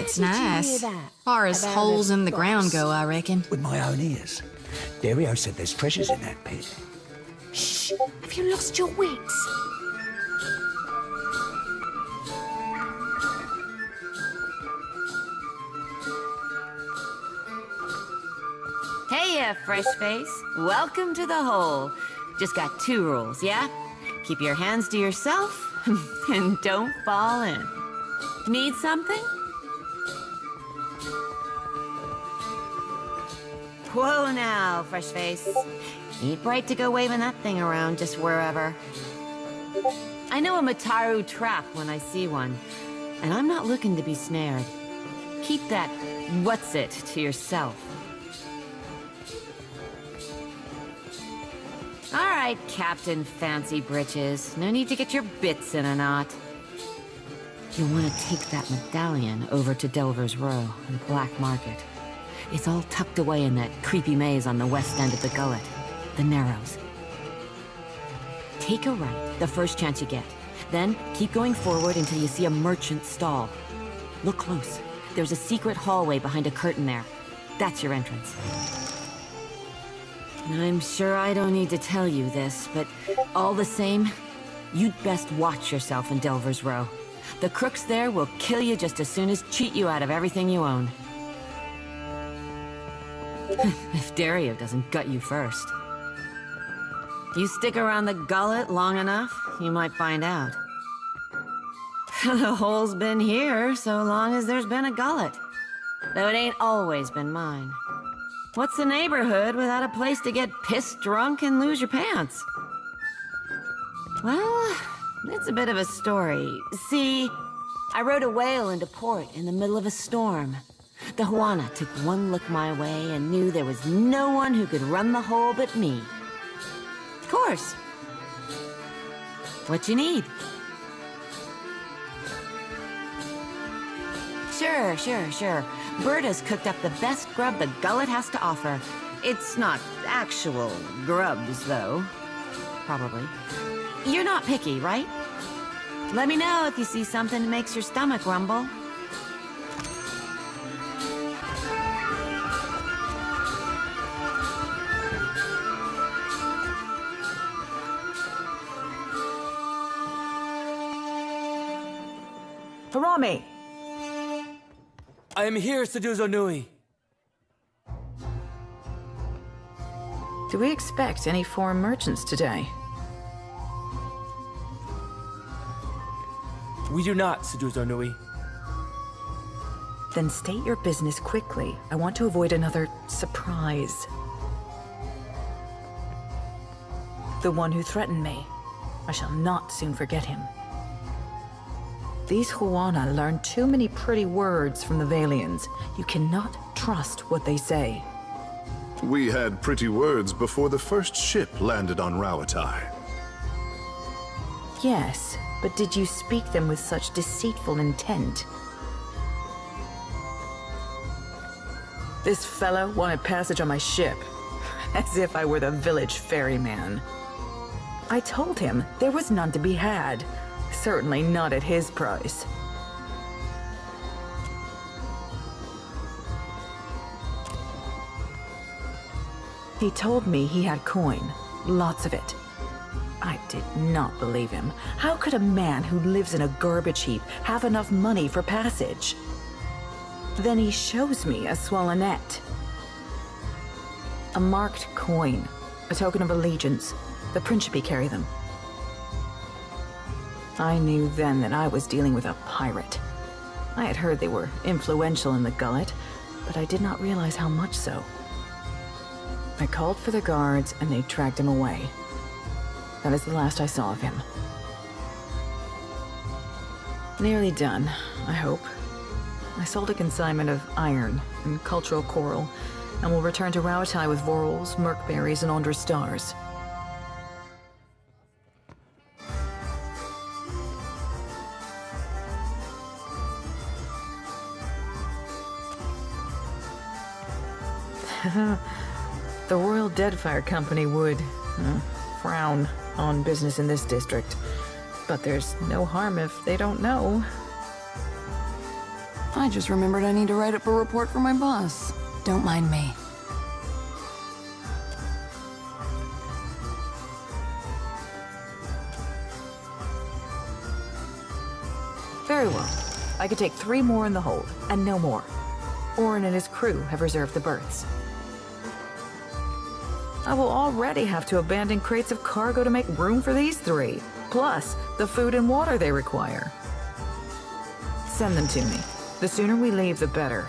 It's nice. Far as holes in the ground go, I reckon. With my own ears. Dario said there's treasures in that pit. Shh! Have you lost your wits? Hey, fresh face. Welcome to the hole. Just got 2 rules, yeah? Keep your hands to yourself, and don't fall in. Need something? Whoa now, fresh face. Ain't right to go waving that thing around just wherever. I know a Mataru trap when I see one, and I'm not looking to be snared. Keep that what's-it to yourself. All right, Captain Fancy Britches. No need to get your bits in a knot. You'll want to take that medallion over to Delver's Row, the black market. It's all tucked away in that creepy maze on the west end of the gullet, the Narrows. Take a right the first chance you get. Then keep going forward until you see a merchant stall. Look close. There's a secret hallway behind a curtain there. That's your entrance. I'm sure I don't need to tell you this, but all the same, you'd best watch yourself in Delver's Row. The crooks there will kill you just as soon as cheat you out of everything you own. If Dario doesn't gut you first. You stick around the gullet long enough, you might find out. The hole's been here so long as there's been a gullet. Though it ain't always been mine. What's the neighborhood without a place to get pissed drunk and lose your pants? Well, it's a bit of a story. See, I rode a whale into port in the middle of a storm. The Juana took one look my way and knew there was no one who could run the hole but me. Of course. What you need? Sure. Berta's cooked up the best grub the gullet has to offer. It's not actual grubs, though. Probably. You're not picky, right? Let me know if you see something that makes your stomach rumble. Harami! I am here, Seduzo Nui. Do we expect any foreign merchants today? We do not, Seduzo Nui. Then state your business quickly. I want to avoid another surprise. The one who threatened me. I shall not soon forget him. These Juana learn too many pretty words from the Valians. You cannot trust what they say. We had pretty words before the first ship landed on Rawatai. Yes, but did you speak them with such deceitful intent? This fellow wanted passage on my ship, as if I were the village ferryman. I told him there was none to be had. Certainly not at his price. He told me he had coin, lots of it. I did not believe him. How could a man who lives in a garbage heap have enough money for passage? Then he shows me a swallonet. A marked coin, a token of allegiance. The Principe carry them. I knew then that I was dealing with a pirate. I had heard they were influential in the gullet, but I did not realize how much so. I called for the guards, and they dragged him away. That is the last I saw of him. Nearly done, I hope. I sold a consignment of iron and cultural coral, and will return to Rawatai with vorals, merkberries, and Andra stars. The Royal Deadfire Company would frown on business in this district, but there's no harm if they don't know. I just remembered I need to write up a report for my boss. Don't mind me. Very well. I could take 3 more in the hold, and no more. Orin and his crew have reserved the berths. I will already have to abandon crates of cargo to make room for these 3, plus the food and water they require. Send them to me. The sooner we leave, the better.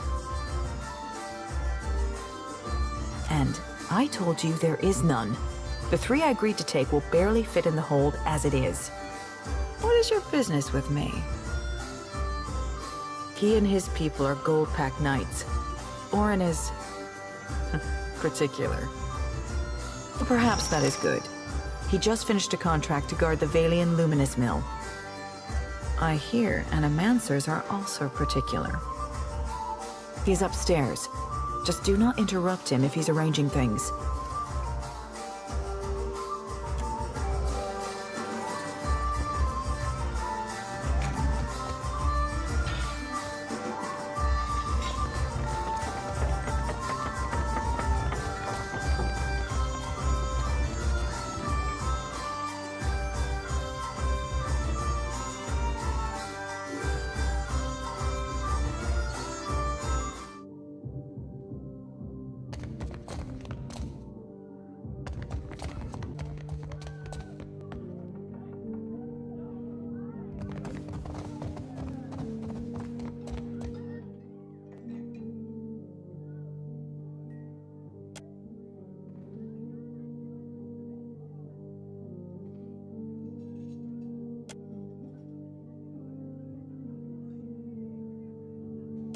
And I told you there is none. The 3 I agreed to take will barely fit in the hold as it is. What is your business with me? He and his people are gold-packed knights. Orin is... particular. But perhaps that is good. He just finished a contract to guard the Valian Luminous Mill. I hear animancers are also particular. He's upstairs. Just do not interrupt him if he's arranging things.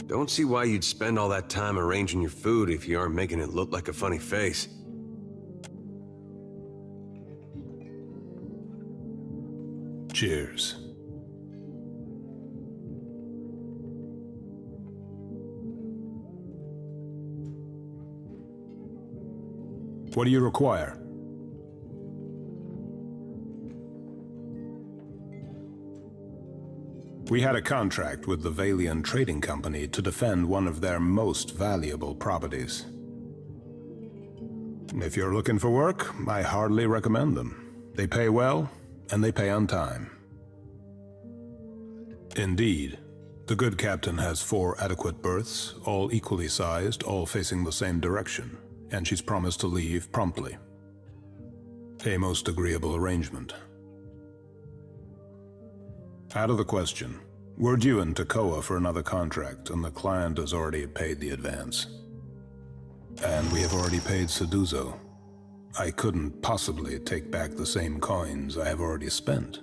Don't see why you'd spend all that time arranging your food if you aren't making it look like a funny face. Cheers. What do you require? We had a contract with the Valian Trading Company to defend one of their most valuable properties. If you're looking for work, I hardly recommend them. They pay well, and they pay on time. Indeed, the good captain has 4 adequate berths, all equally sized, all facing the same direction, and she's promised to leave promptly. A most agreeable arrangement. Out of the question. We're due in Tekoa for another contract, and the client has already paid the advance. And we have already paid Seduzo. I couldn't possibly take back the same coins I have already spent.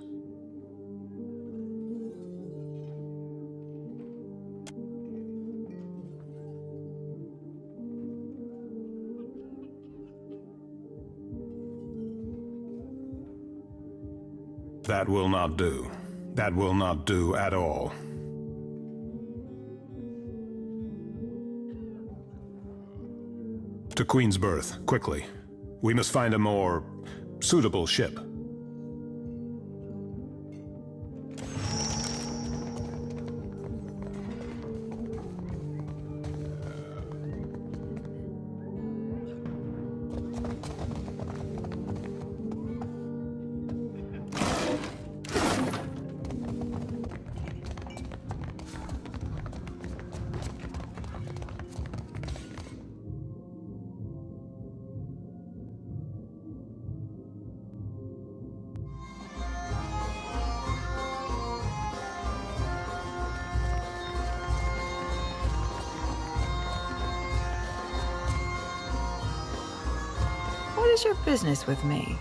That will not do. That will not do at all. To Queen's Berth, quickly. We must find a more suitable ship. What is your business with me?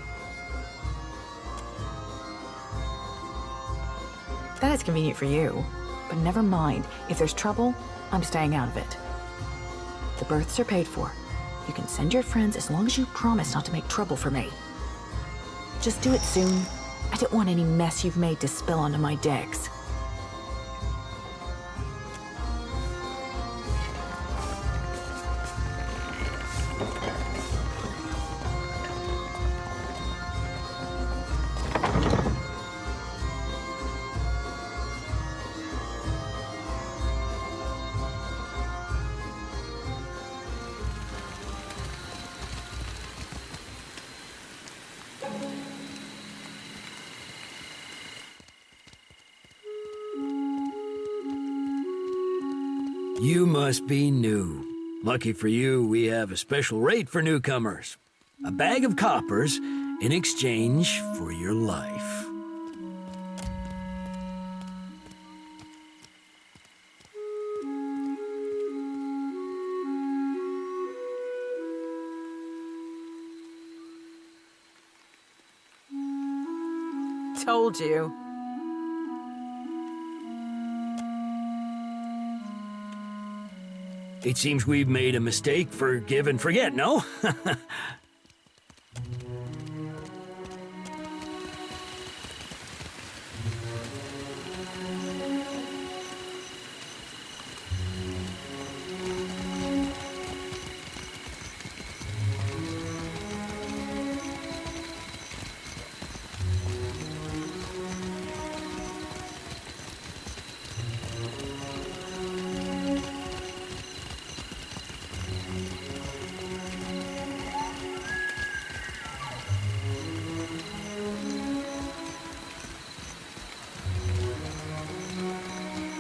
That is convenient for you, but never mind. If there's trouble, I'm staying out of it. The berths are paid for. You can send your friends as long as you promise not to make trouble for me. Just do it soon. I don't want any mess you've made to spill onto my decks. You must be new. Lucky for you, we have a special rate for newcomers. A bag of coppers in exchange for your life. Told you. It seems we've made a mistake. Forgive and forget, no?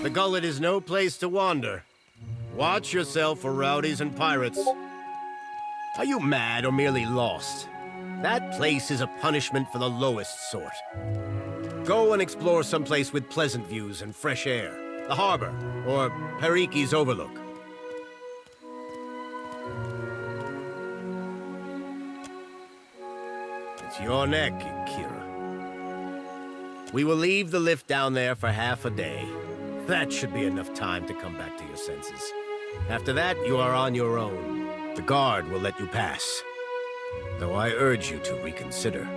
The gullet is no place to wander. Watch yourself for rowdies and pirates. Are you mad or merely lost? That place is a punishment for the lowest sort. Go and explore someplace with pleasant views and fresh air. The harbor, or Periki's Overlook. It's your neck, Kira. We will leave the lift down there for half a day. That should be enough time to come back to your senses. After that, you are on your own. The guard will let you pass. Though I urge you to reconsider.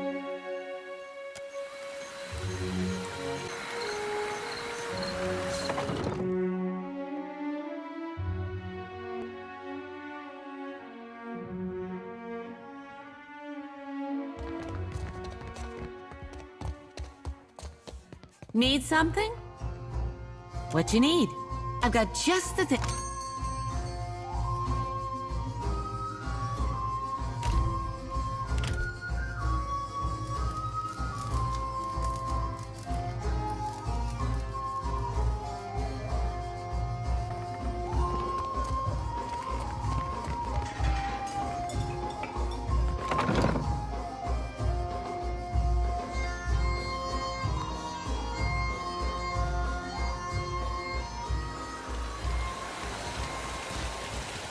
Need something? What you need? I've got just the thing.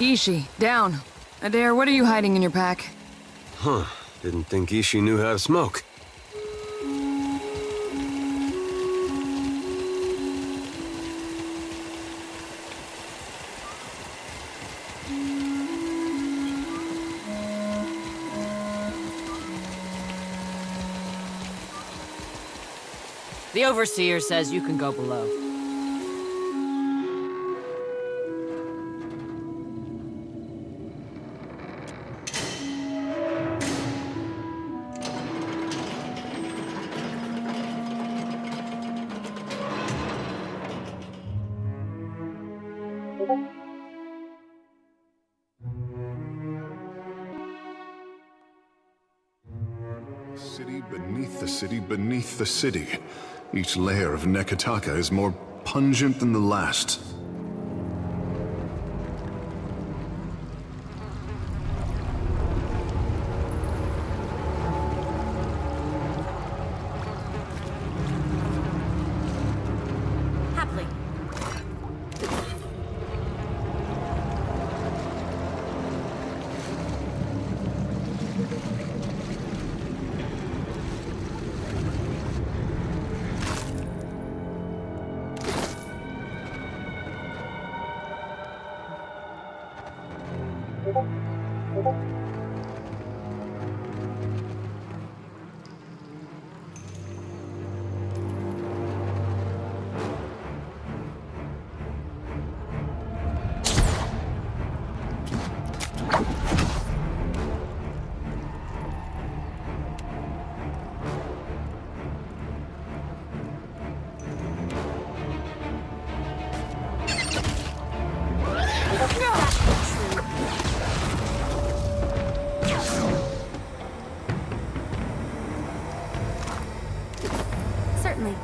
Ishi, down. Adair, what are you hiding in your pack? Huh. Didn't think Ishi knew how to smoke. The Overseer says you can go below. City beneath the city beneath the city. Each layer of Nekataka is more pungent than the last. Happily. Certainly.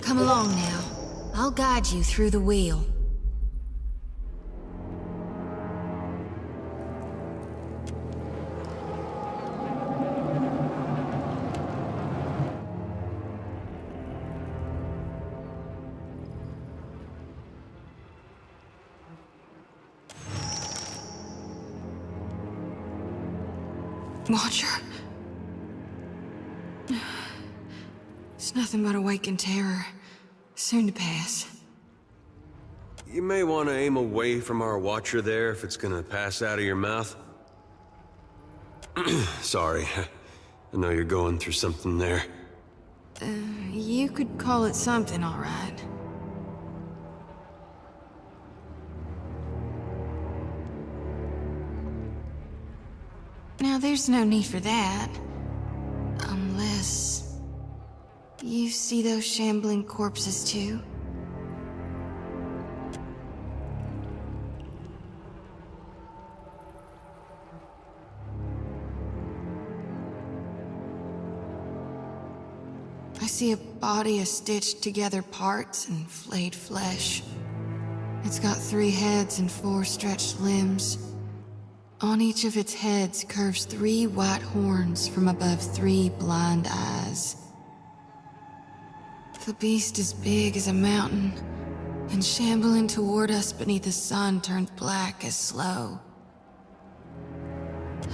Come along now. I'll guide you through the wheel. Watcher. It's nothing but awakened terror. Soon to pass. You may want to aim away from our Watcher there if it's gonna pass out of your mouth. Sorry. I know you're going through something there. You could call it something, all right. Now, there's no need for that. Unless... you see those shambling corpses, too? I see a body of stitched together parts and flayed flesh. It's got 3 heads and 4 stretched limbs. On each of its heads curves 3 white horns from above 3 blind eyes. The beast is big as a mountain, and shambling toward us beneath the sun turns black as slow.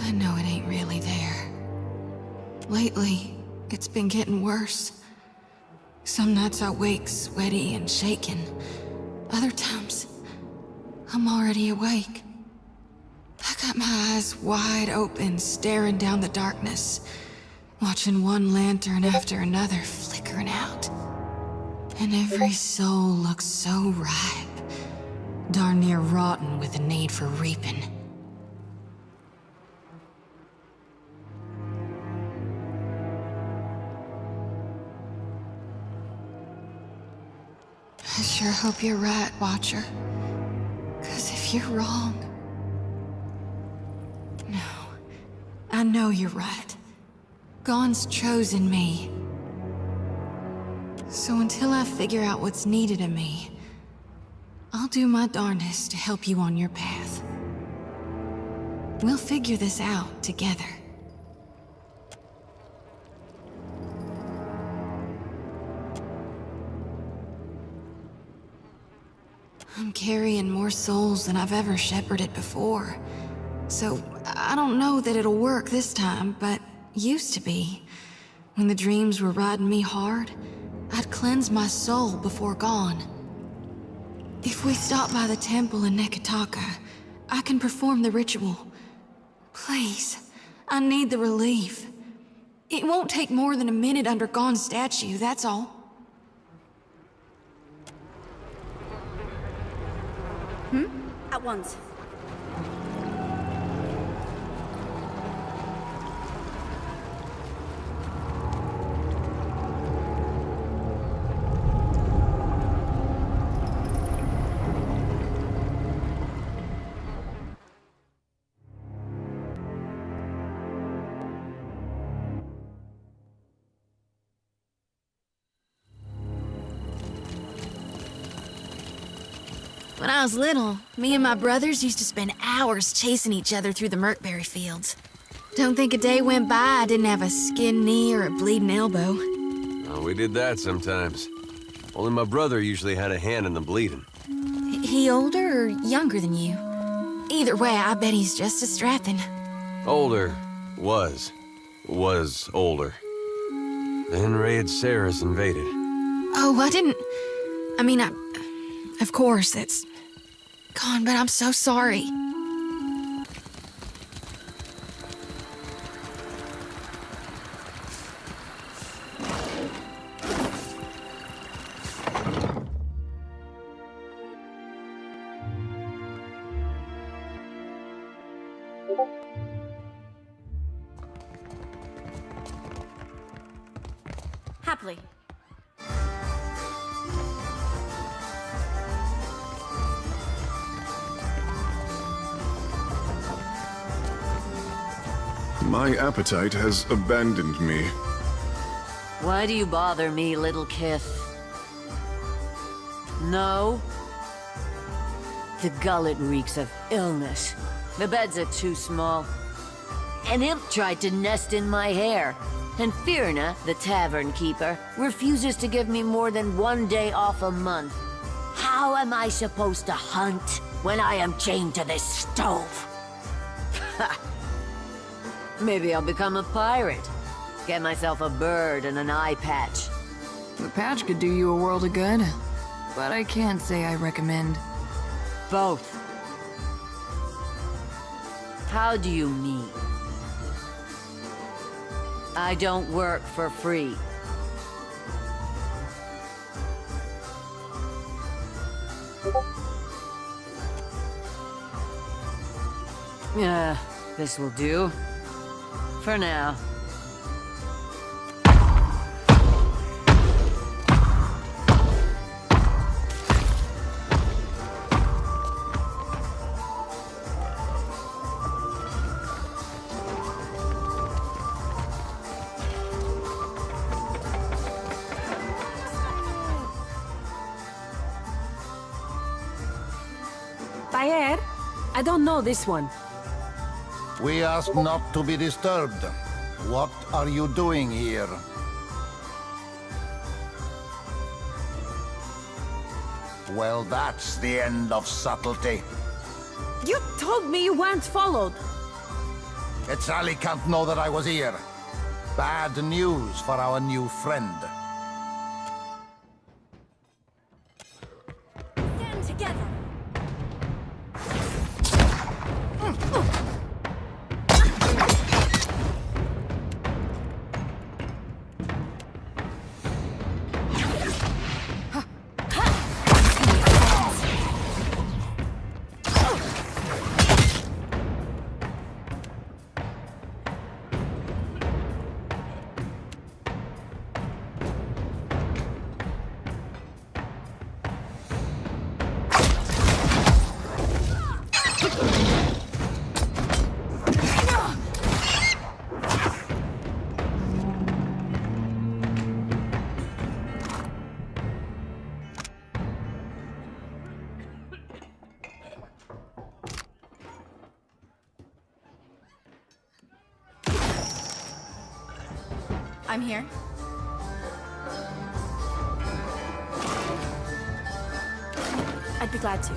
I know it ain't really there. Lately, it's been getting worse. Some nights I wake sweaty and shaking. Other times, I'm already awake. I got my eyes wide open, staring down the darkness, watching one lantern after another flickering out. And every soul looks so ripe, darn near rotten with the need for reaping. I sure hope you're right, Watcher. 'Cause if you're wrong... No. I know you're right. God's chosen me. So until I figure out what's needed of me, I'll do my darndest to help you on your path. We'll figure this out together. I'm carrying more souls than I've ever shepherded before. So, I don't know that it'll work this time, but used to be. When the dreams were riding me hard, I'd cleanse my soul before gone. If we stop by the temple in Nekataka, I can perform the ritual. Please, I need the relief. It won't take more than a minute under Gon's statue, that's all. At once. When I was little, me and my brothers used to spend hours chasing each other through the Merkberry fields. Don't think a day went by I didn't have a skinned knee or a bleeding elbow. Oh, we did that sometimes. Only my brother usually had a hand in the bleeding. He older or younger than you? Either way, I bet he's just as strapping. Older. Was older. Then Raid Sarah's invaded. Oh, of course, that's gone, but I'm so sorry. Happily. My appetite has abandoned me. Why do you bother me, little Kith? No? The gullet reeks of illness. The beds are too small. An imp tried to nest in my hair. And Firna, the tavern keeper, refuses to give me more than 1 day off a month. How am I supposed to hunt when I am chained to this stove? Maybe I'll become a pirate. Get myself a bird and an eye patch. The patch could do you a world of good, but I can't say I recommend. Both. How do you mean? I don't work for free. Yeah, this will do. For now. Bayer, I don't know this one. We ask not to be disturbed. What are you doing here? Well, that's the end of subtlety. You told me you weren't followed. Sally can't know that I was here. Bad news for our new friend. Stand together. I'm here. I'd be glad to.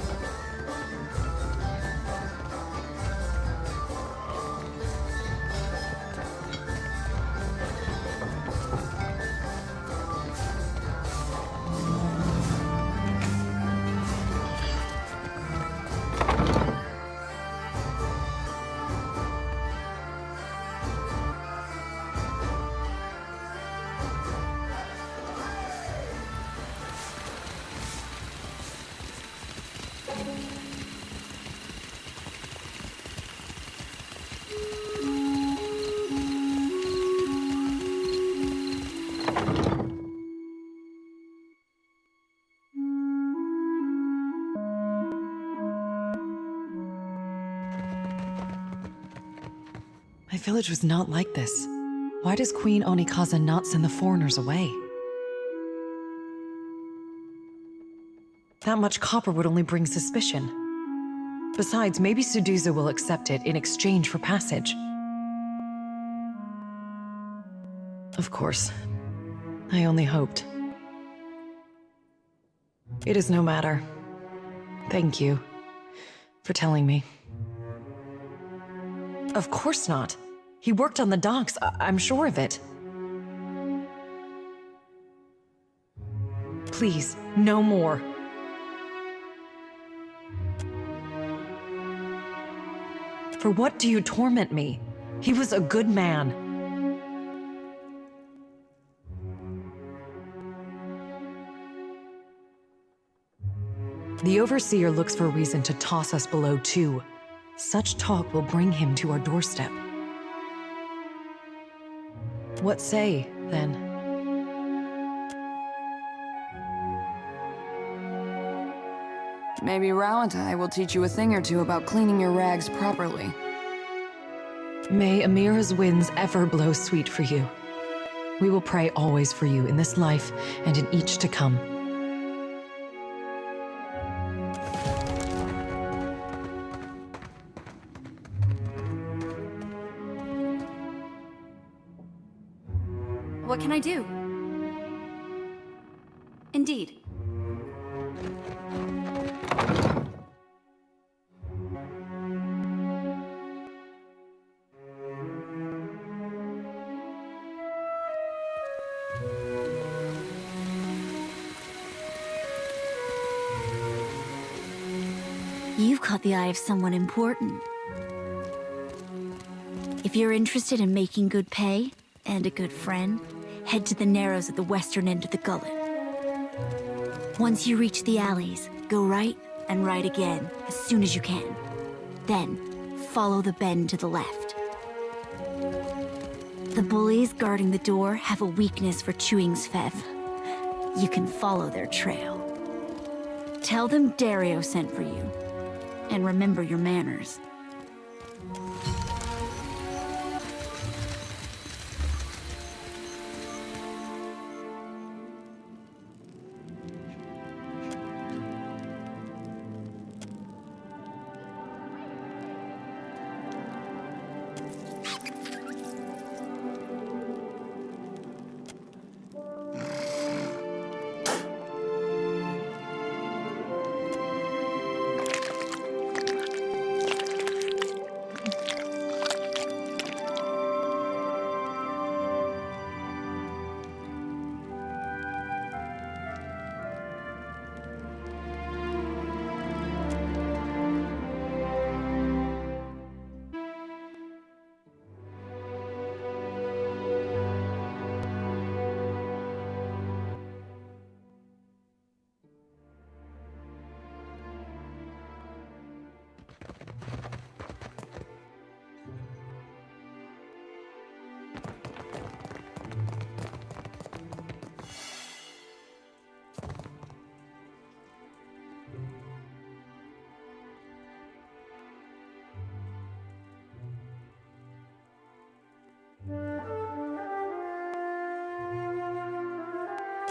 My village was not like this. Why does Queen Onikaza not send the foreigners away? That much copper would only bring suspicion. Besides, maybe Suduza will accept it in exchange for passage. Of course. I only hoped. It is no matter. Thank you for telling me. Of course not. He worked on the docks, I'm sure of it. Please, no more. For what do you torment me? He was a good man. The Overseer looks for a reason to toss us below too. Such talk will bring him to our doorstep. What say, then? Maybe Rao and I will teach you a thing or two about cleaning your rags properly. May Amira's winds ever blow sweet for you. We will pray always for you in this life and in each to come. What can I do? Indeed. You've caught the eye of someone important. If you're interested in making good pay, and a good friend, head to the Narrows at the western end of the gullet. Once you reach the alleys, go right and right again, as soon as you can. Then, follow the bend to the left. The bullies guarding the door have a weakness for chewing Svev. You can follow their trail. Tell them Dario sent for you. And remember your manners.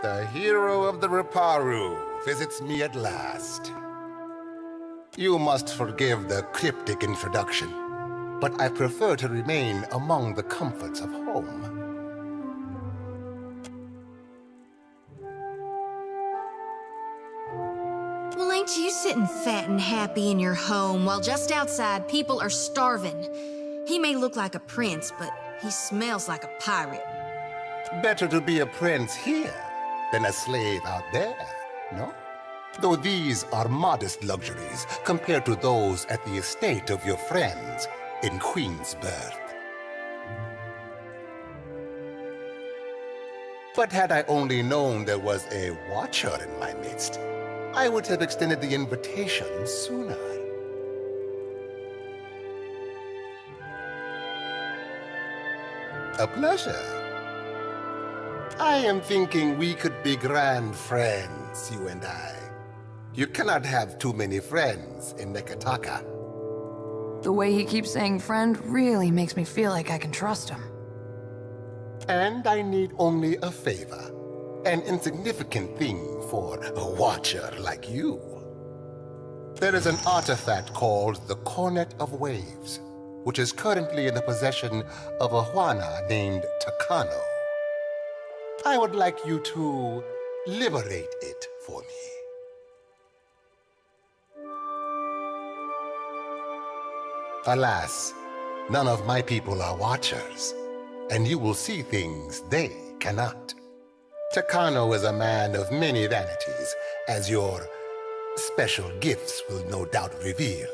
The hero of the Riparu visits me at last. You must forgive the cryptic introduction, but I prefer to remain among the comforts of home. Well, ain't you sitting fat and happy in your home while just outside people are starving? He may look like a prince, but he smells like a pirate. Better to be a prince here than a slave out there, no? Though these are modest luxuries compared to those at the estate of your friends in Queensbirth. But had I only known there was a watcher in my midst, I would have extended the invitation sooner. A pleasure. I am thinking we could be grand friends, you and I. You cannot have too many friends in Nekataka. The way he keeps saying friend really makes me feel like I can trust him. And I need only a favor. An insignificant thing for a watcher like you. There is an artifact called the Cornet of Waves, which is currently in the possession of a Juana named Takano. I would like you to liberate it for me. Alas, none of my people are watchers, and you will see things they cannot. Takano is a man of many vanities, as your special gifts will no doubt reveal.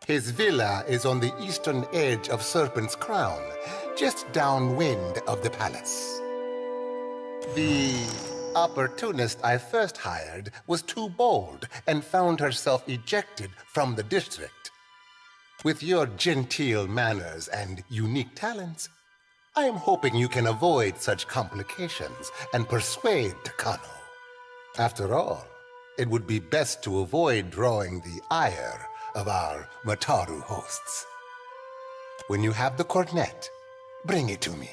His villa is on the eastern edge of Serpent's Crown, just downwind of the palace. The opportunist I first hired was too bold and found herself ejected from the district. With your genteel manners and unique talents, I am hoping you can avoid such complications and persuade Takano. After all, it would be best to avoid drawing the ire of our Mataru hosts. When you have the cornet, bring it to me.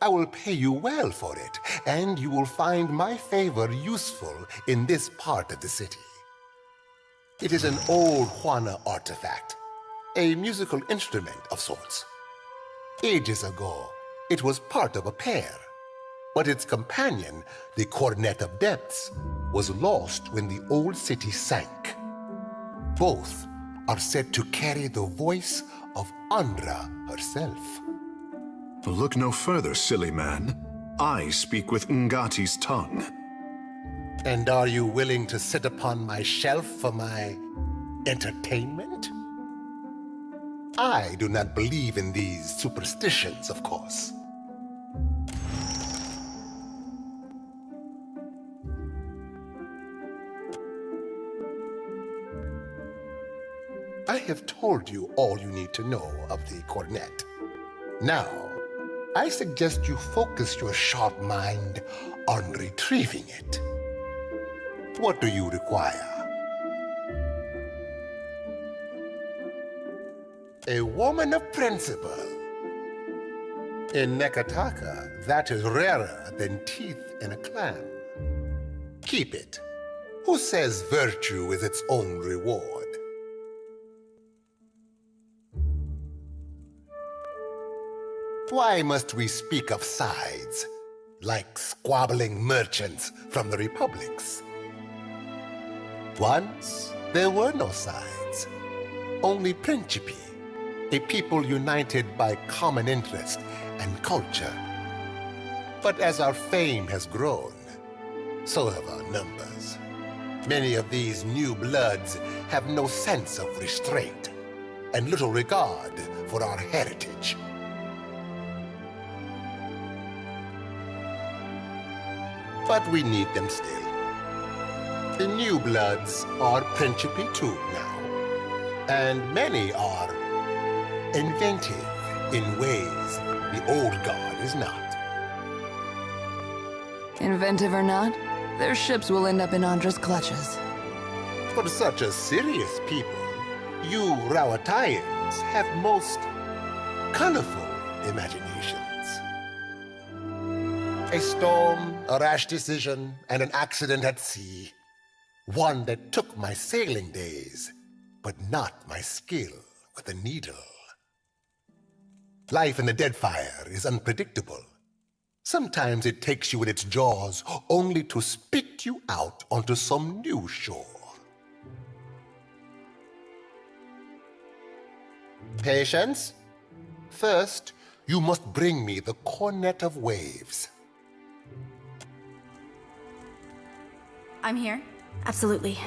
I will pay you well for it, and you will find my favor useful in this part of the city. It is an old Juana artifact, a musical instrument of sorts. Ages ago, it was part of a pair, but its companion, the Cornet of Depths, was lost when the old city sank. Both are said to carry the voice of Andra herself. Look no further, silly man. I speak with Ngati's tongue. And are you willing to sit upon my shelf for my entertainment? I do not believe in these superstitions, of course. I have told you all you need to know of the cornet. Now, I suggest you focus your sharp mind on retrieving it. What do you require? A woman of principle. In Nekataka, that is rarer than teeth in a clam. Keep it. Who says virtue is its own reward? Why must we speak of sides, like squabbling merchants from the republics? Once, there were no sides, only principi, a people united by common interest and culture. But as our fame has grown, so have our numbers. Many of these new bloods have no sense of restraint and little regard for our heritage. But we need them still. The new bloods are principi too now, and many are inventive in ways the old guard is not. Inventive or not, their ships will end up in Andra's clutches. For such a serious people, you Rawatayans have most colorful imaginations. A storm, a rash decision, and an accident at sea. One that took my sailing days, but not my skill with a needle. Life in the Deadfire is unpredictable. Sometimes it takes you in its jaws only to spit you out onto some new shore. Patience. First, you must bring me the Cornet of Waves. I'm here. Absolutely.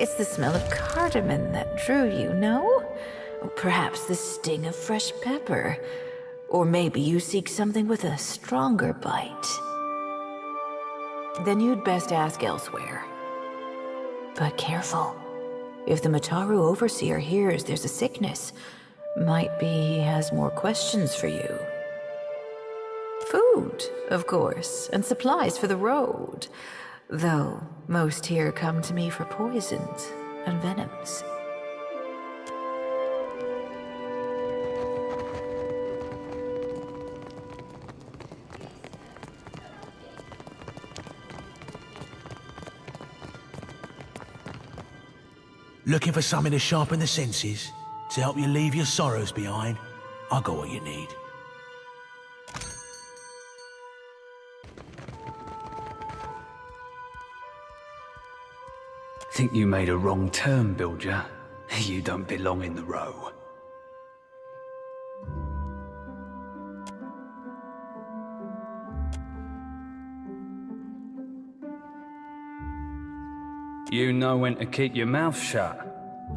It's the smell of cardamom that drew you, no? Perhaps the sting of fresh pepper. Or maybe you seek something with a stronger bite. Then you'd best ask elsewhere. But careful. If the Mataru overseer hears there's a sickness, might be he has more questions for you. Food, of course, and supplies for the road. Though most here come to me for poisons and venoms. Looking for something to sharpen the senses? To help you leave your sorrows behind? I got what you need. Think you made a wrong turn, Bilger. You don't belong in the row. You know when to keep your mouth shut.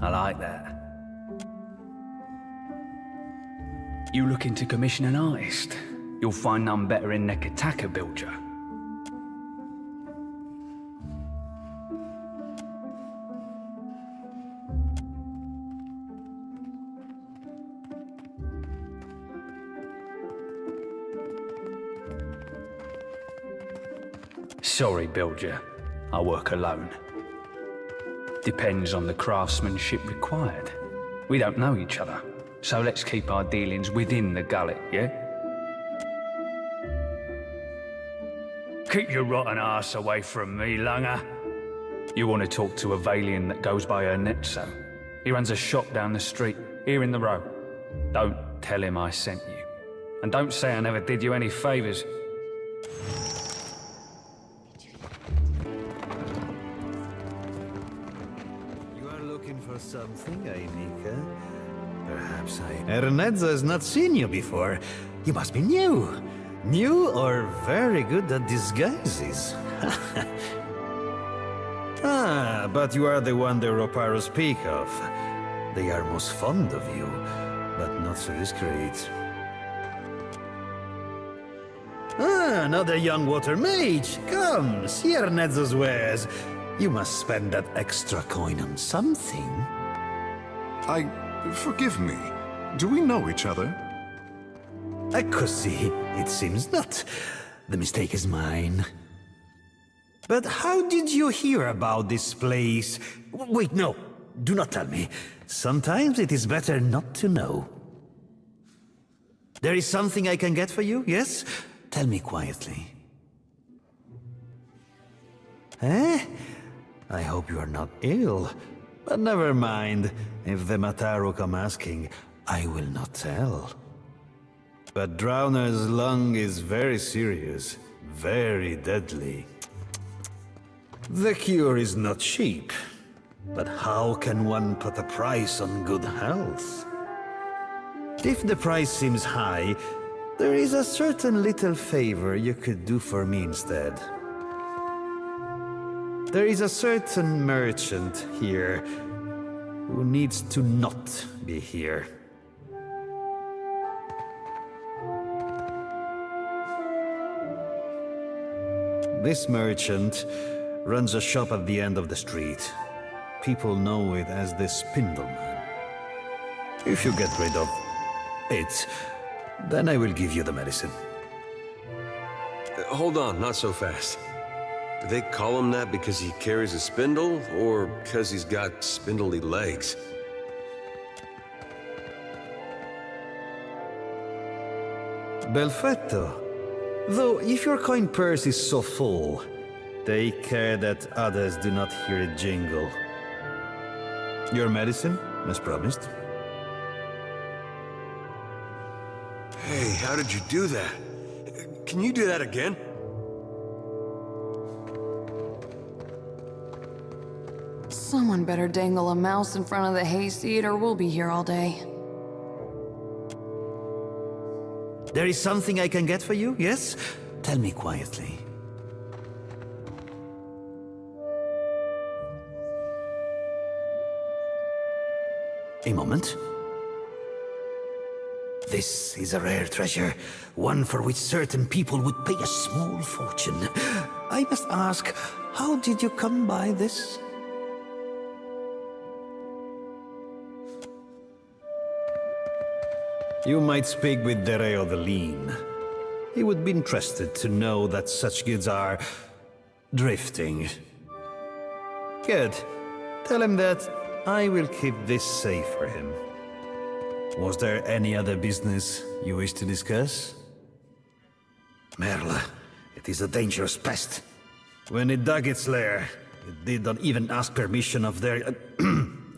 I like that. You looking to commission an artist? You'll find none better in Nekataka, Bilger. Sorry, Bilger. I work alone. Depends on the craftsmanship required. We don't know each other, so let's keep our dealings within the gullet, yeah? Keep your rotten ass away from me, Lunger. You want to talk to a Valian that goes by Ernetzo. He runs a shop down the street, here in the row. Don't tell him I sent you. And don't say I never did you any favors. Something, Ainika? Perhaps Ernetzo has not seen you before. You must be new. New or very good at disguises. But you are the one the Roparos speak of. They are most fond of you, but not so discreet. Another young water mage. Come, see Ernetzo's wares. You must spend that extra coin on something. Forgive me. Do we know each other? Così, it seems not. The mistake is mine. But how did you hear about this place? Wait, no. Do not tell me. Sometimes it is better not to know. There is something I can get for you, yes? Tell me quietly. Eh? I hope you are not ill. But never mind. If the Mataru come asking, I will not tell. But Drowner's lung is very serious, very deadly. The cure is not cheap. But how can one put a price on good health? If the price seems high, there is a certain little favor you could do for me instead. There is a certain merchant here who needs to not be here. This merchant runs a shop at the end of the street. People know it as the Spindleman. If you get rid of it, then I will give you the medicine. Hold on, not so fast. Do they call him that because he carries a spindle, or because he's got spindly legs? Belfetto. Though if your coin purse is so full, take care that others do not hear it jingle. Your medicine, as promised. Hey, how did you do that? Can you do that again? Someone better dangle a mouse in front of the hayseed or we'll be here all day. There is something I can get for you, yes? Tell me quietly. A moment. This is a rare treasure, one for which certain people would pay a small fortune. I must ask, how did you come by this? You might speak with Dereo the Lean. He would be interested to know that such goods are drifting. Good. Tell him that I will keep this safe for him. Was there any other business you wish to discuss? Merle, it is a dangerous pest. When it dug its lair, it did not even ask permission of their...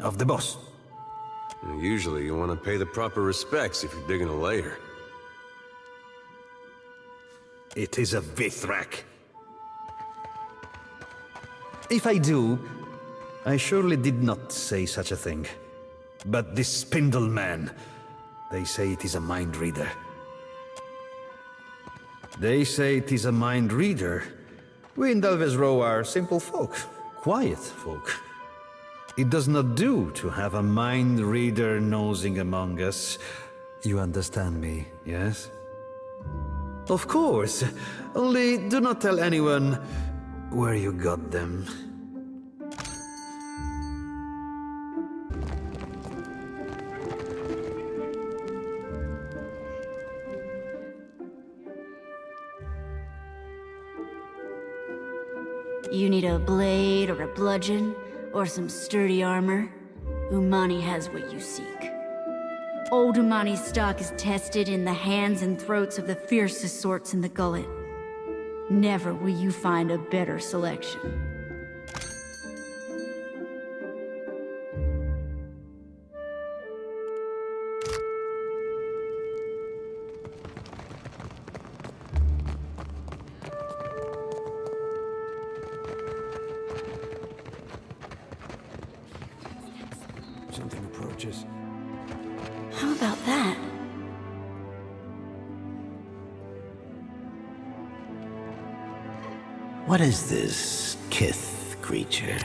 of the boss. Usually you want to pay the proper respects if you're digging a lair. It is a Vithrak. If I do, I surely did not say such a thing. But this spindle man, they say it is a mind reader. They say it is a mind reader. We in Delves Row are simple folk, quiet folk. It does not do to have a mind reader nosing among us. You understand me, yes? Of course. Only do not tell anyone where you got them. You need a blade or a bludgeon, or some sturdy armor? Umani has what you seek. Old Umani's stock is tested in the hands and throats of the fiercest sorts in the gullet. Never will you find a better selection. Something approaches. How about that? What is this Kith creature?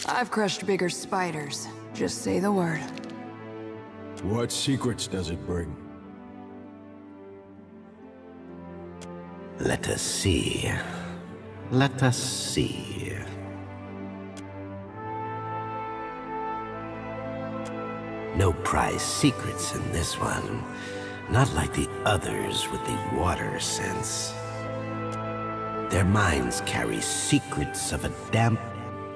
I've crushed bigger spiders. Just say the word. What secrets does it bring? Let us see. Let us see. No prize secrets in this one. Not like the others with the water sense. Their minds carry secrets of a damp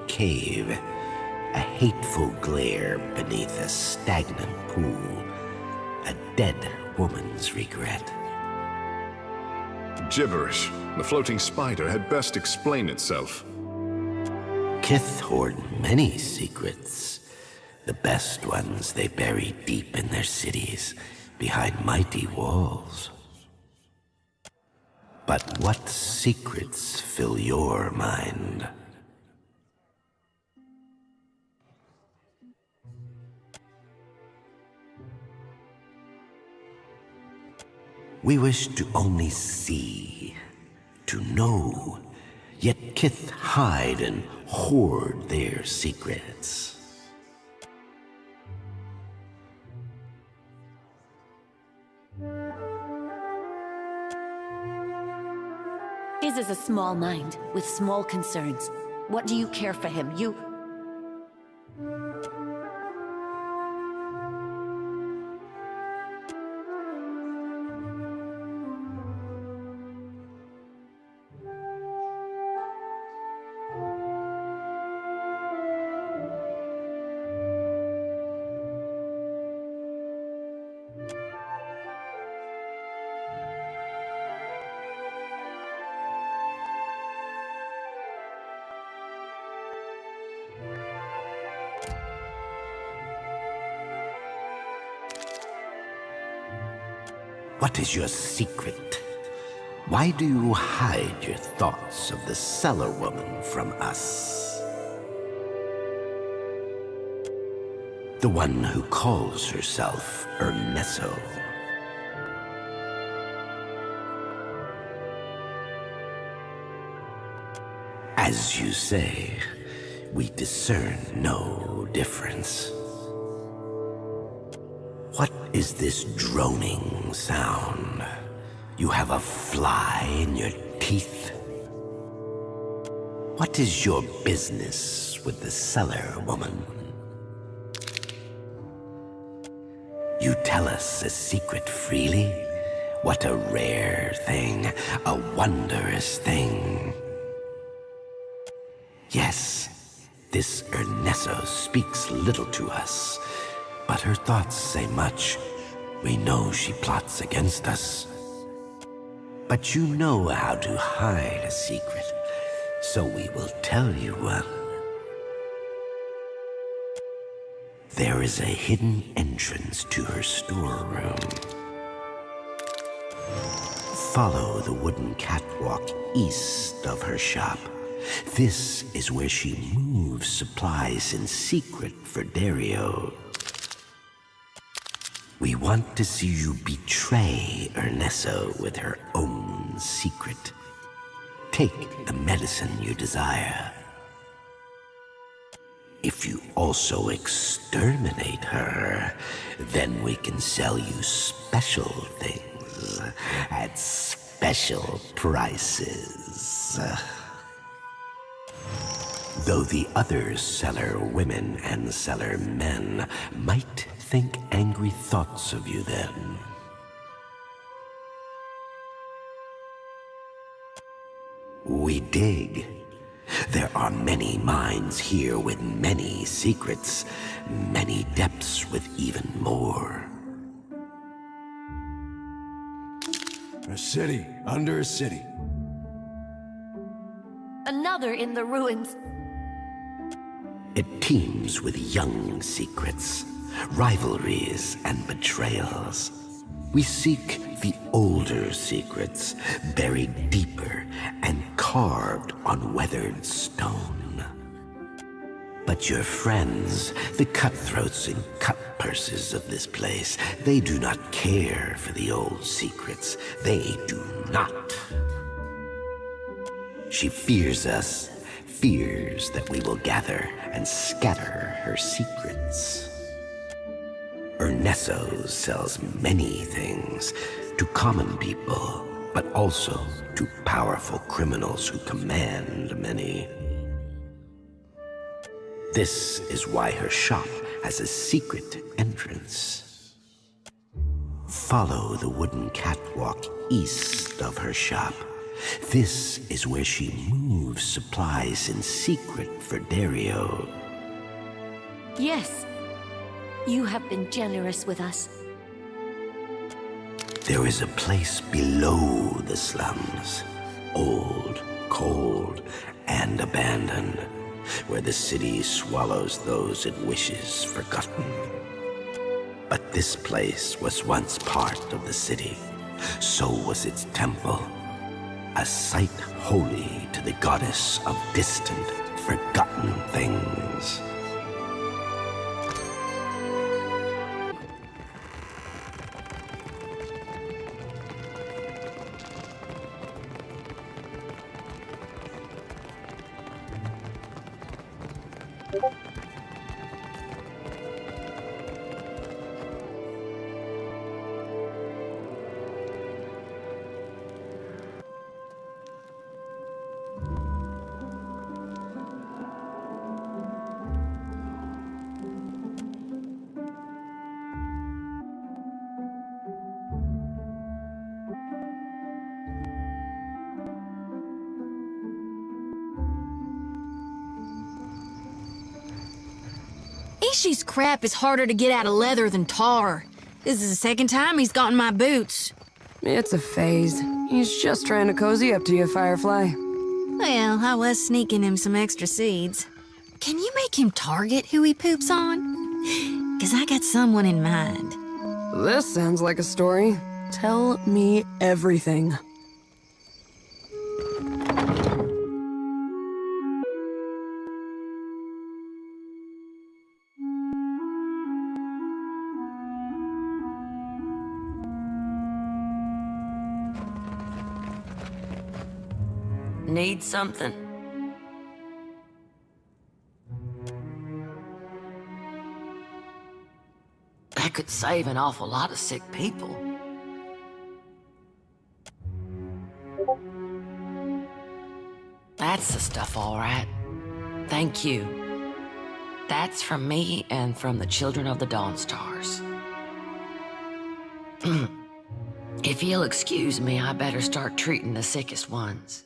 cave, a hateful glare beneath a stagnant pool, a dead woman's regret. Gibberish. The floating spider had best explain itself. Kith hoard many secrets. The best ones they bury deep in their cities, behind mighty walls. But what secrets fill your mind? We wish to only see, to know, yet Kith hide and hoard their secrets. His is a small mind, with small concerns. What do you care for him? You... What is your secret? Why do you hide your thoughts of the cellar woman from us? The one who calls herself Ernesto. As you say, we discern no difference. What is this droning sound? You have a fly in your teeth? What is your business with the cellar, woman? You tell us a secret freely? What a rare thing, a wondrous thing. Yes, this Ernesto speaks little to us, but her thoughts say much. We know she plots against us. But you know how to hide a secret, so we will tell you one. There is a hidden entrance to her storeroom. Follow the wooden catwalk east of her shop. This is where she moves supplies in secret for Dario. We want to see you betray Ernesto with her own secret. Take the medicine you desire. If you also exterminate her, then we can sell you special things at special prices. Though the other cellar women and cellar men might think angry thoughts of you then. We dig. There are many mines here with many secrets, many depths with even more. A city under a city. Another in the ruins. It teems with young secrets, rivalries, and betrayals. We seek the older secrets, buried deeper and carved on weathered stone. But your friends, the cutthroats and cut-purses of this place, they do not care for the old secrets. They do not. She fears us, fears that we will gather and scatter her secrets. Ernesto sells many things to common people, but also to powerful criminals who command many. This is why her shop has a secret entrance. Follow the wooden catwalk east of her shop. This is where she moves supplies in secret for Dario. Yes, you have been generous with us. There is a place below the slums, old, cold, and abandoned, where the city swallows those it wishes forgotten. But this place was once part of the city. So was its temple, a site holy to the goddess of distant, forgotten things. Ishi's crap is harder to get out of leather than tar. This is the second time he's gotten my boots. It's a phase. He's just trying to cozy up to you, Firefly. Well, I was sneaking him some extra seeds. Can you make him target who he poops on? 'Cause I got someone in mind. This sounds like a story. Tell me everything. Need something? could save an awful lot of sick people. That's the stuff, all right. Thank you. That's from me and from the children of the Dawnstars. If you'll excuse me, I better start treating the sickest ones.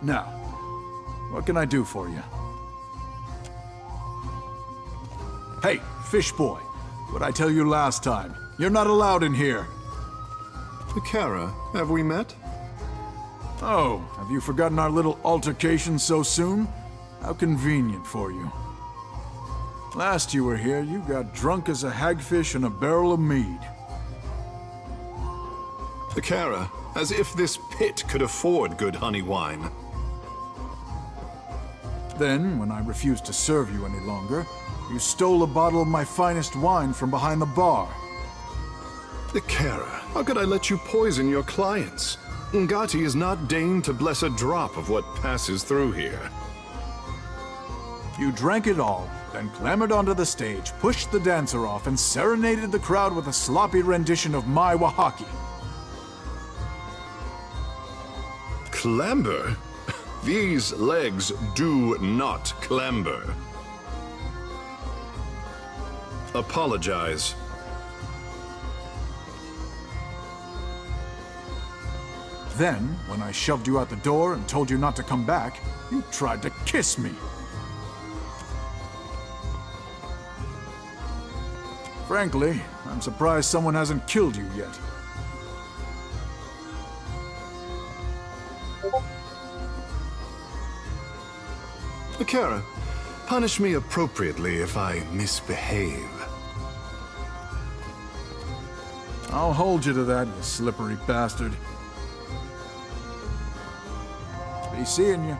Now, what can I do for you? Hey, fish boy, what'd I tell you last time? You're not allowed in here. Kara, have we met? Oh, have you forgotten our little altercation so soon? How convenient for you. Last you were here, you got drunk as a hagfish in a barrel of mead. Kara, as if this pit could afford good honey wine. Then, when I refused to serve you any longer, you stole a bottle of my finest wine from behind the bar. Kara, how could I let you poison your clients? Ngati is not deigned to bless a drop of what passes through here. You drank it all, then clambered onto the stage, pushed the dancer off, and serenaded the crowd with a sloppy rendition of my Wahaki. Clamber? These legs do not clamber. Apologize. Then, when I shoved you out the door and told you not to come back, you tried to kiss me. Frankly, I'm surprised someone hasn't killed you yet. Kara, punish me appropriately if I misbehave. I'll hold you to that, you slippery bastard. Be seeing you.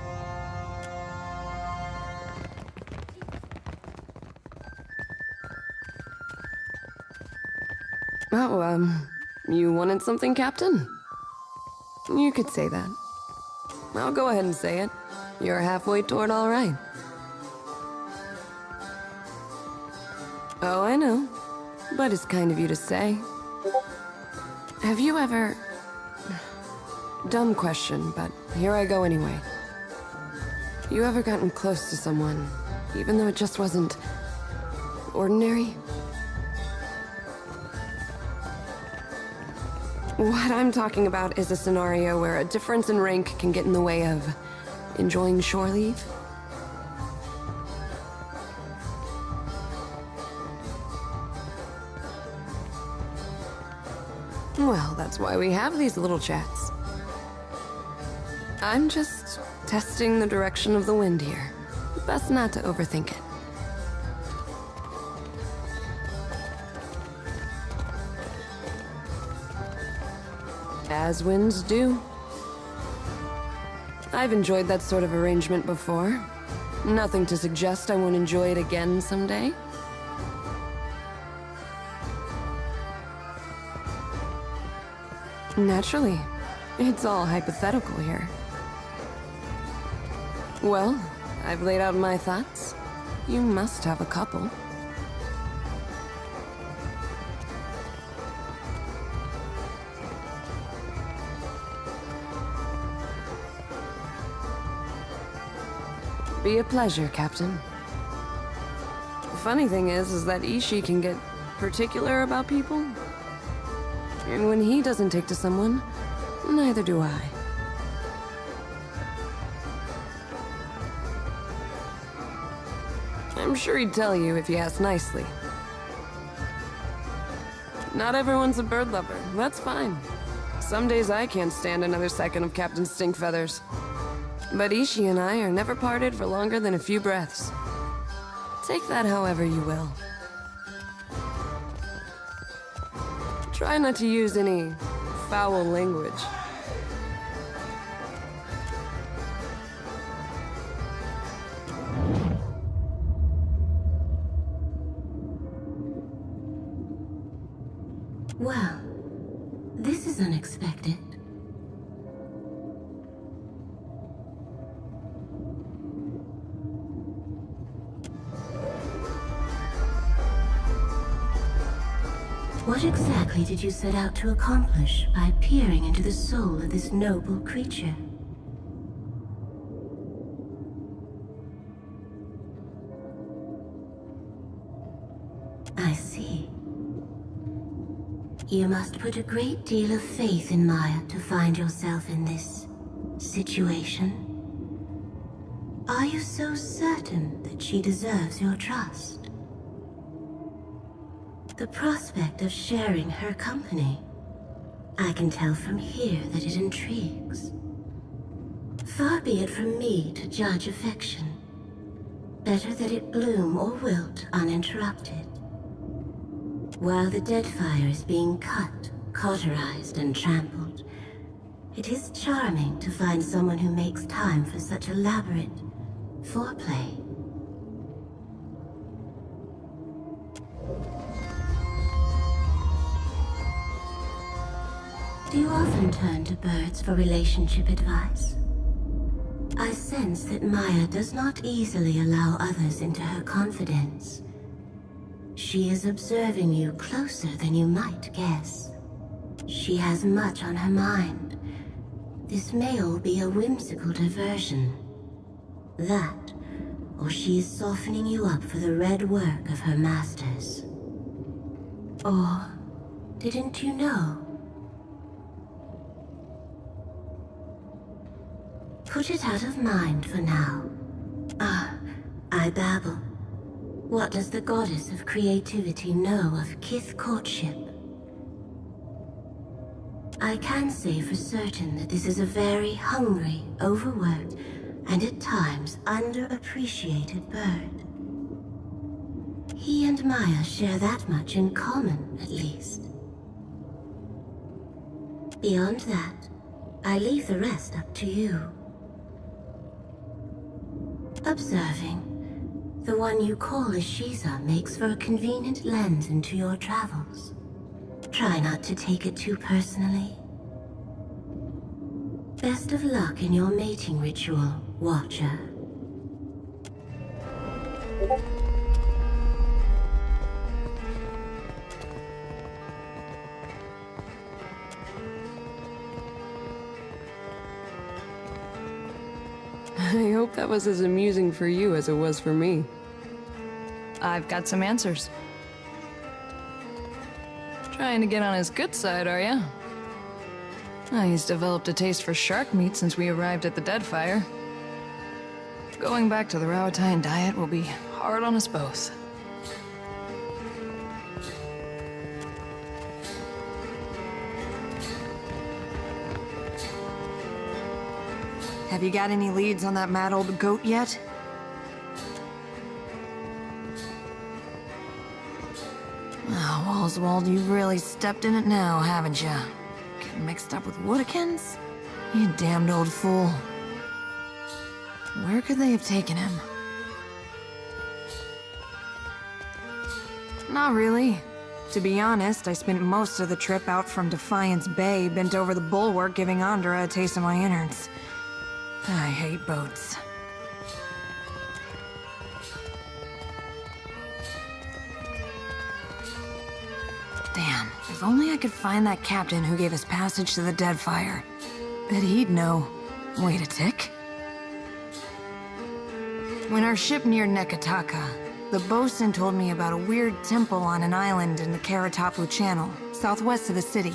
Oh, you wanted something, Captain? You could say that. I'll go ahead and say it. You're halfway toward all right. Oh, I know. But it's kind of you to say. Have you ever... Dumb question, but here I go anyway. You ever gotten close to someone, even though it just wasn't... ordinary? What I'm talking about is a scenario where a difference in rank can get in the way of enjoying shore leave. Well, that's why we have these little chats. I'm just testing the direction of the wind here. Best not to overthink it. As winds do. I've enjoyed that sort of arrangement before. Nothing to suggest I won't enjoy it again someday. Naturally. It's all hypothetical here. Well, I've laid out my thoughts. You must have a couple. Be a pleasure, Captain. The funny thing is that Ishii can get particular about people. And when he doesn't take to someone, neither do I. I'm sure he'd tell you if you asked nicely. Not everyone's a bird lover, that's fine. Some days I can't stand another second of Captain Stinkfeathers. But Ishii and I are never parted for longer than a few breaths. Take that however you will. Try not to use any foul language. Well, this is unexpected. What exactly did you set out to accomplish by peering into the soul of this noble creature? I see. You must put a great deal of faith in Maya to find yourself in this situation. Are you so certain that she deserves your trust? The prospect of sharing her company, I can tell from here that it intrigues. Far be it from me to judge affection. Better that it bloom or wilt uninterrupted. While the Deadfire is being cut, cauterized, and trampled, it is charming to find someone who makes time for such elaborate foreplay. Do you often turn to birds for relationship advice? I sense that Maya does not easily allow others into her confidence. She is observing you closer than you might guess. She has much on her mind. This may all be a whimsical diversion. That, or she is softening you up for the red work of her masters. Or, didn't you know? Put it out of mind for now. I babble. What does the goddess of creativity know of kith courtship? I can say for certain that this is a very hungry, overworked, and at times underappreciated bird. He and Maya share that much in common, at least. Beyond that, I leave the rest up to you. Observing, the one you call Ishiza makes for a convenient lens into your travels. Try not to take it too personally. Best of luck in your mating ritual, Watcher. I hope that was as amusing for you as it was for me. I've got some answers. Trying to get on his good side, are ya? He's developed a taste for shark meat since we arrived at the Deadfire. Going back to the Rauatine diet will be hard on us both. Have you got any leads on that mad old goat yet? Oh, Oswald, you really stepped in it now, haven't you? Getting mixed up with Woodikins? You damned old fool. Where could they have taken him? Not really. To be honest, I spent most of the trip out from Defiance Bay bent over the bulwark giving Andra a taste of my innards. I hate boats. Damn, if only I could find that captain who gave us passage to the Deadfire. Bet he'd know. Wait a tick. When our ship neared Nekataka, the bosun told me about a weird temple on an island in the Karatapu Channel, southwest of the city.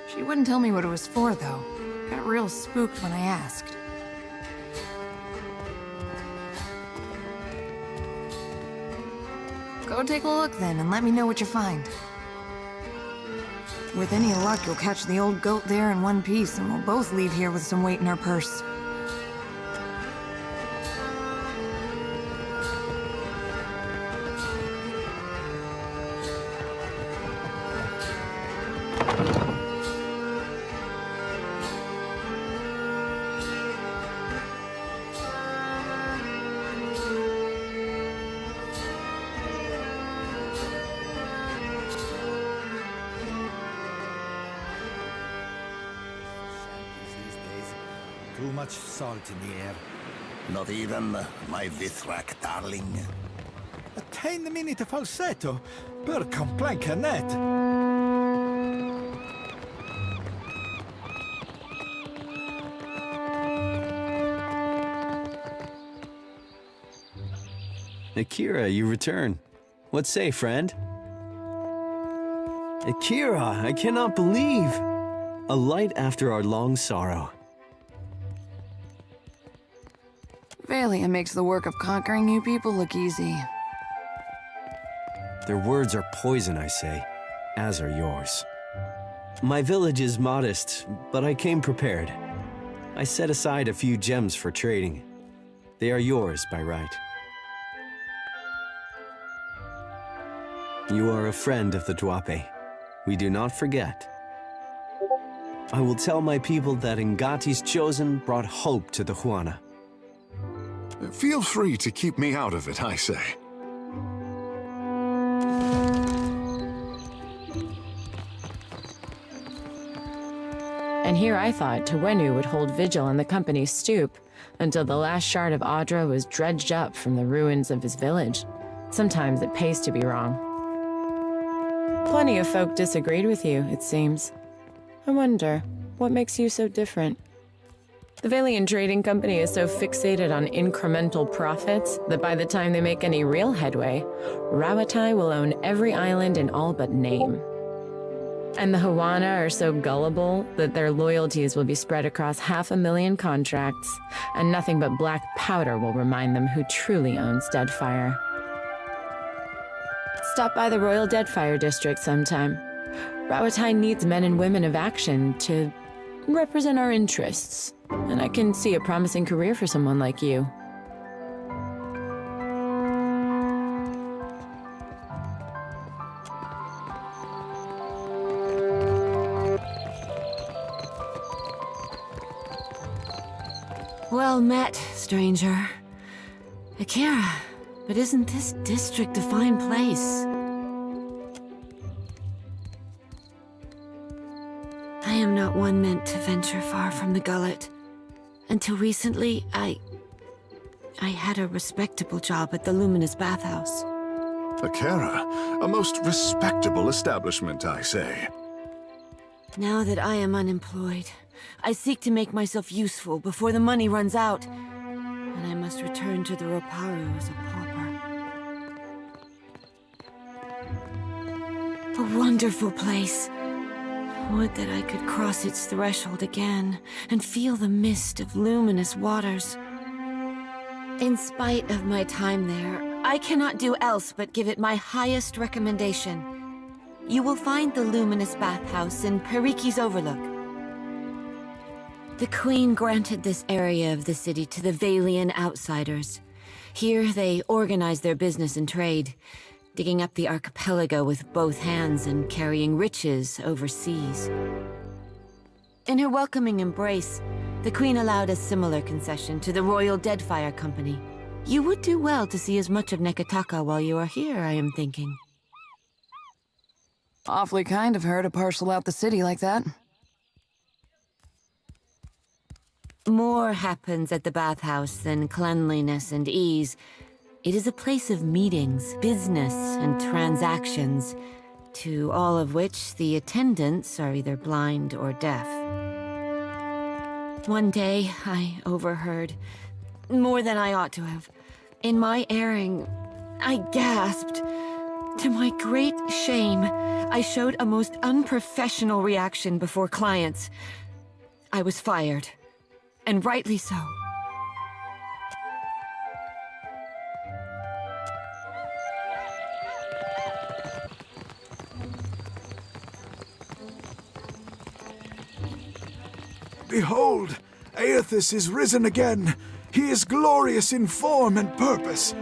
She wouldn't tell me what it was for, though. Got real spooked when I asked. Go take a look then, and let me know what you find. With any luck, you'll catch the old goat there in one piece, and we'll both leave here with some weight in our purse. Too much salt in the air. Not even my Vithrak darling. A tiny minute falsetto per complanca net. Akira, you return. What say, friend? Akira, I cannot believe! A light after our long sorrow. Valia makes the work of conquering you people look easy. Their words are poison, I say, as are yours. My village is modest, but I came prepared. I set aside a few gems for trading. They are yours by right. You are a friend of the Dwape. We do not forget. I will tell my people that Ngati's chosen brought hope to the Huana. Feel free to keep me out of it, I say. And here I thought Tawenu would hold vigil on the company's stoop until the last shard of Audra was dredged up from the ruins of his village. Sometimes it pays to be wrong. Plenty of folk disagreed with you, it seems. I wonder, what makes you so different? The Valian Trading Company is so fixated on incremental profits that by the time they make any real headway, Rawatai will own every island in all but name. And the Hawana are so gullible that their loyalties will be spread across 500,000 contracts, and nothing but black powder will remind them who truly owns Deadfire. Stop by the Royal Deadfire District sometime. Rawatai needs men and women of action to represent our interests, and I can see a promising career for someone like you. Well met, stranger. Akira, but isn't this district a fine place? I am not one meant to venture far from the gullet. Until recently, I had a respectable job at the Luminous Bathhouse. Akira, a most respectable establishment, I say. Now that I am unemployed, I seek to make myself useful before the money runs out, and I must return to the Roparu as a pauper. A wonderful place. Would that I could cross its threshold again and feel the mist of luminous waters. In spite of my time there, I cannot do else but give it my highest recommendation. You will find the Luminous Bathhouse in Periki's Overlook. The Queen granted this area of the city to the Valian outsiders. Here they organize their business and trade, digging up the archipelago with both hands and carrying riches overseas. In her welcoming embrace, the Queen allowed a similar concession to the Royal Deadfire Company. You would do well to see as much of Nekataka while you are here, I am thinking. Awfully kind of her to parcel out the city like that. More happens at the bathhouse than cleanliness and ease. It is a place of meetings, business, and transactions, to all of which the attendants are either blind or deaf. One day, I overheard, more than I ought to have, In my erring, I gasped. To my great shame, I showed a most unprofessional reaction before clients. I was fired, and rightly so. Behold, Aethys is risen again. He is glorious in form and purpose.